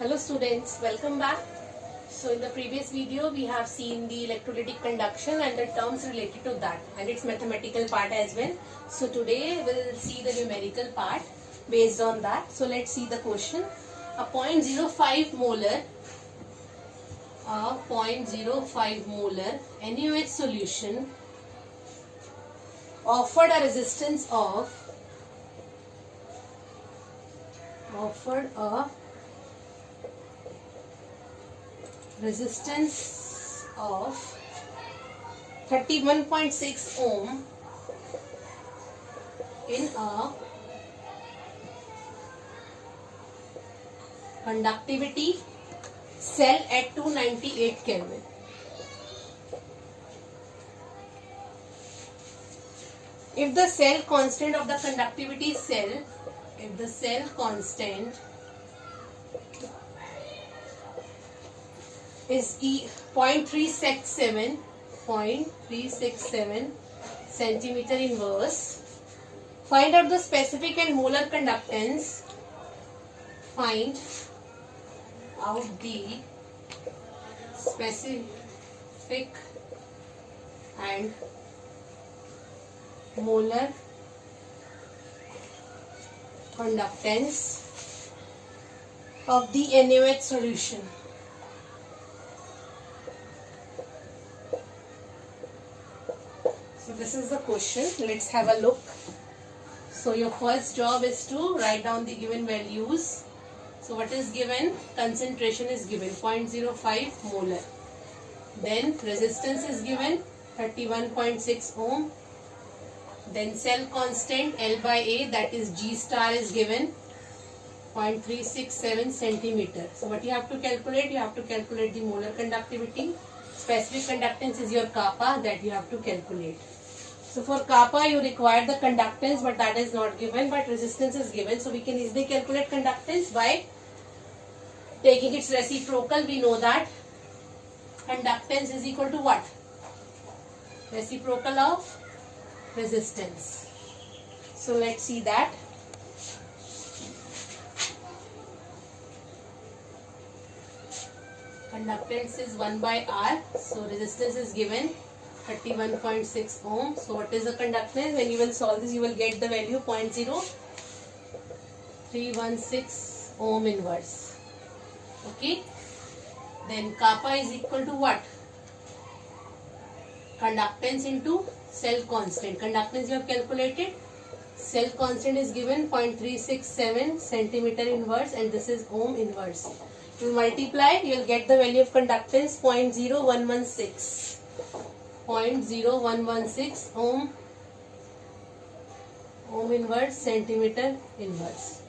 Hello students, welcome back. So in the previous video we have seen the electrolytic conduction and the terms related to that and its mathematical part as well. So today we'll see the numerical part based on that. So let's see the question. A 0.05 molar NaOH solution offered a resistance of 31.6 ohm in a conductivity cell at 298 Kelvin. If the cell constant of the conductivity cell, if the cell constant is 0.367 centimeter inverse, find out the specific and molar conductance. Find out the specific and molar conductance of the NaOH solution. So this is the question. Let's have a look. So your first job is to write down the given values. So what is given? Concentration is given 0.05 molar. Then resistance is given 31.6 ohm. Then cell constant L by A, that is G star, is given 0.367 centimeter. So what you have to calculate? You have to calculate the molar conductivity. Specific conductance is your kappa, that you have to calculate. So for kappa you require the conductance, but that is not given, but resistance is given. So we can easily calculate conductance by taking its reciprocal. We know that conductance is equal to what? Reciprocal of resistance. So let's see that. Conductance is 1 by R. So resistance is given 31.6 ohm. So what is the conductance? When you will solve this, you will get the value 0.0316 ohm inverse. Okay. Then kappa is equal to what? Conductance into cell constant. Conductance you have calculated. Cell constant is given 0.367 centimeter inverse, and this is ohm inverse. You multiply, you will get the value of conductance 0.0116. 0.0116 ohm inverse centimeter inverse.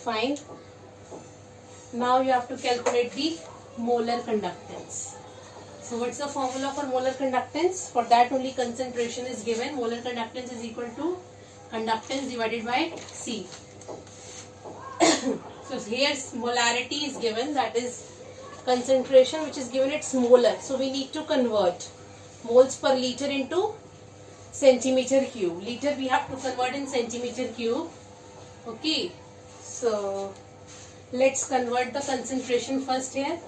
Fine. Now you have to calculate the molar conductance. So what's the formula for molar conductance? For that only concentration is given. Molar conductance is equal to conductance divided by C. So here molarity is given, that is concentration which is given, it's molar. So we need to convert moles per liter into centimeter cube. Liter we have to convert in centimeter cube. Okay. So let's convert the concentration first here.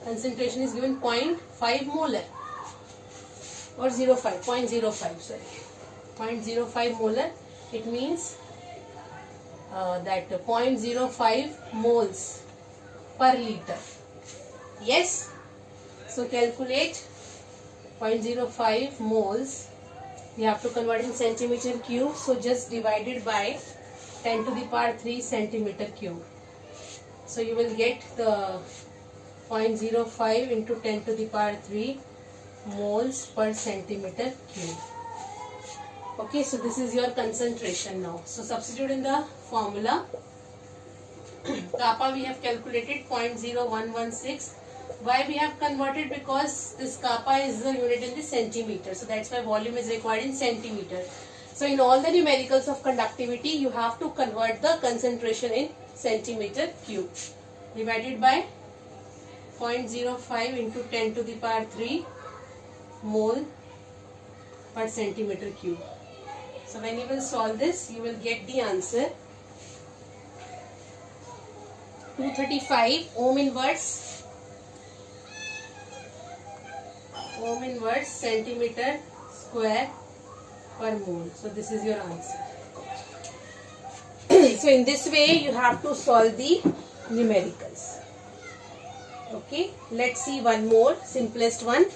Concentration is given 0.5 molar or 0.05 sorry, 0.05 molar. It means that 0.05 moles per liter. Yes. So calculate 0.05 moles. You have to convert in centimeter cube. So just divide it by 10 to the power 3 centimeter cube. So you will get the 0.05 into 10 to the power 3 moles per centimeter cube. Okay, so this is your concentration now. So substitute in the formula. Kappa we have calculated 0.0116. Why we have converted? Because this kappa is the unit in the centimeter. So that's why volume is required in centimeter. So in all the numericals of conductivity, you have to convert the concentration in centimeter cube. Divided by 0.05 into 10 to the power 3 mole per centimeter cube. So when you will solve this, you will get the answer 235 ohm inverse centimeter square per mole. So this is your answer. So in this way you have to solve the numericals. Okay, let's see one more, simplest one.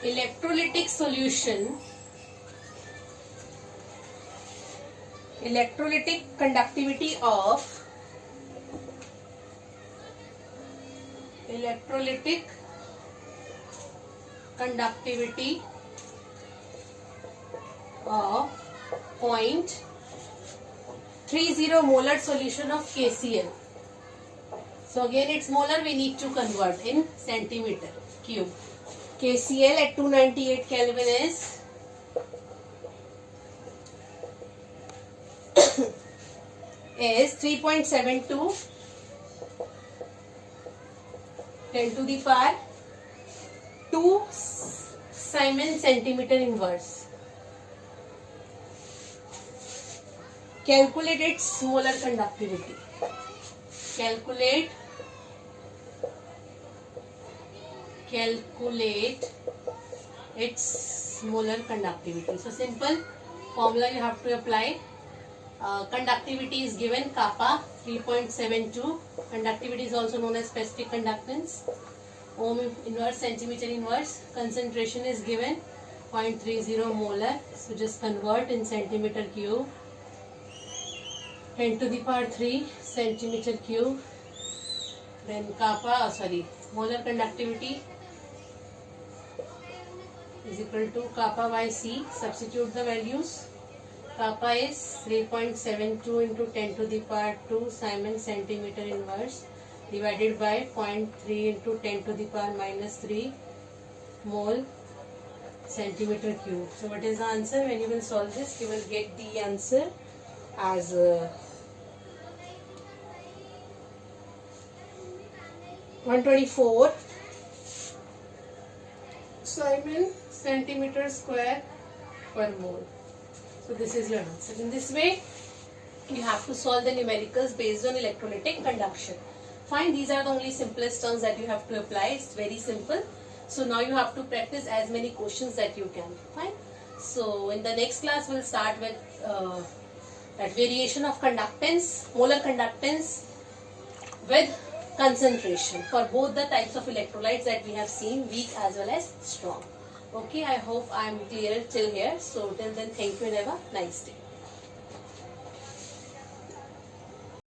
Electrolytic solution, electrolytic conductivity of of 0.30 molar solution of KCl. So again it's molar, we need to convert in centimeter cube. KCl at 298 Kelvin is 3.72 10 to the power 2 Siemens centimeter inverse. Calculate its molar conductivity. Calculate its molar conductivity. So simple formula you have to apply. Conductivity is given kappa 3.72. Conductivity is also known as specific conductance. Ohm inverse, centimeter inverse. Concentration is given 0.30 molar. So just convert in centimeter cube. 10 to the power 3 centimeter cube. Then molar conductivity is equal to kappa by C. Substitute the values. Kappa is 3.72 into 10 to the power 2 Siemens centimeter inverse divided by 0.3 into 10 to the power minus 3 mole centimeter cube. So what is the answer? When you will solve this, you will get the answer as 124 Siemens centimeter square per mole. So this is your answer. In this way, you have to solve the numericals based on electrolytic conduction. Fine, these are the only simplest terms that you have to apply. It's very simple. So now you have to practice as many questions that you can. Fine. So in the next class, we'll start with that variation of conductance, molar conductance with concentration for both the types of electrolytes that we have seen, weak as well as strong. Okay, I hope I am clear till here. So till then, thank you and have a nice day.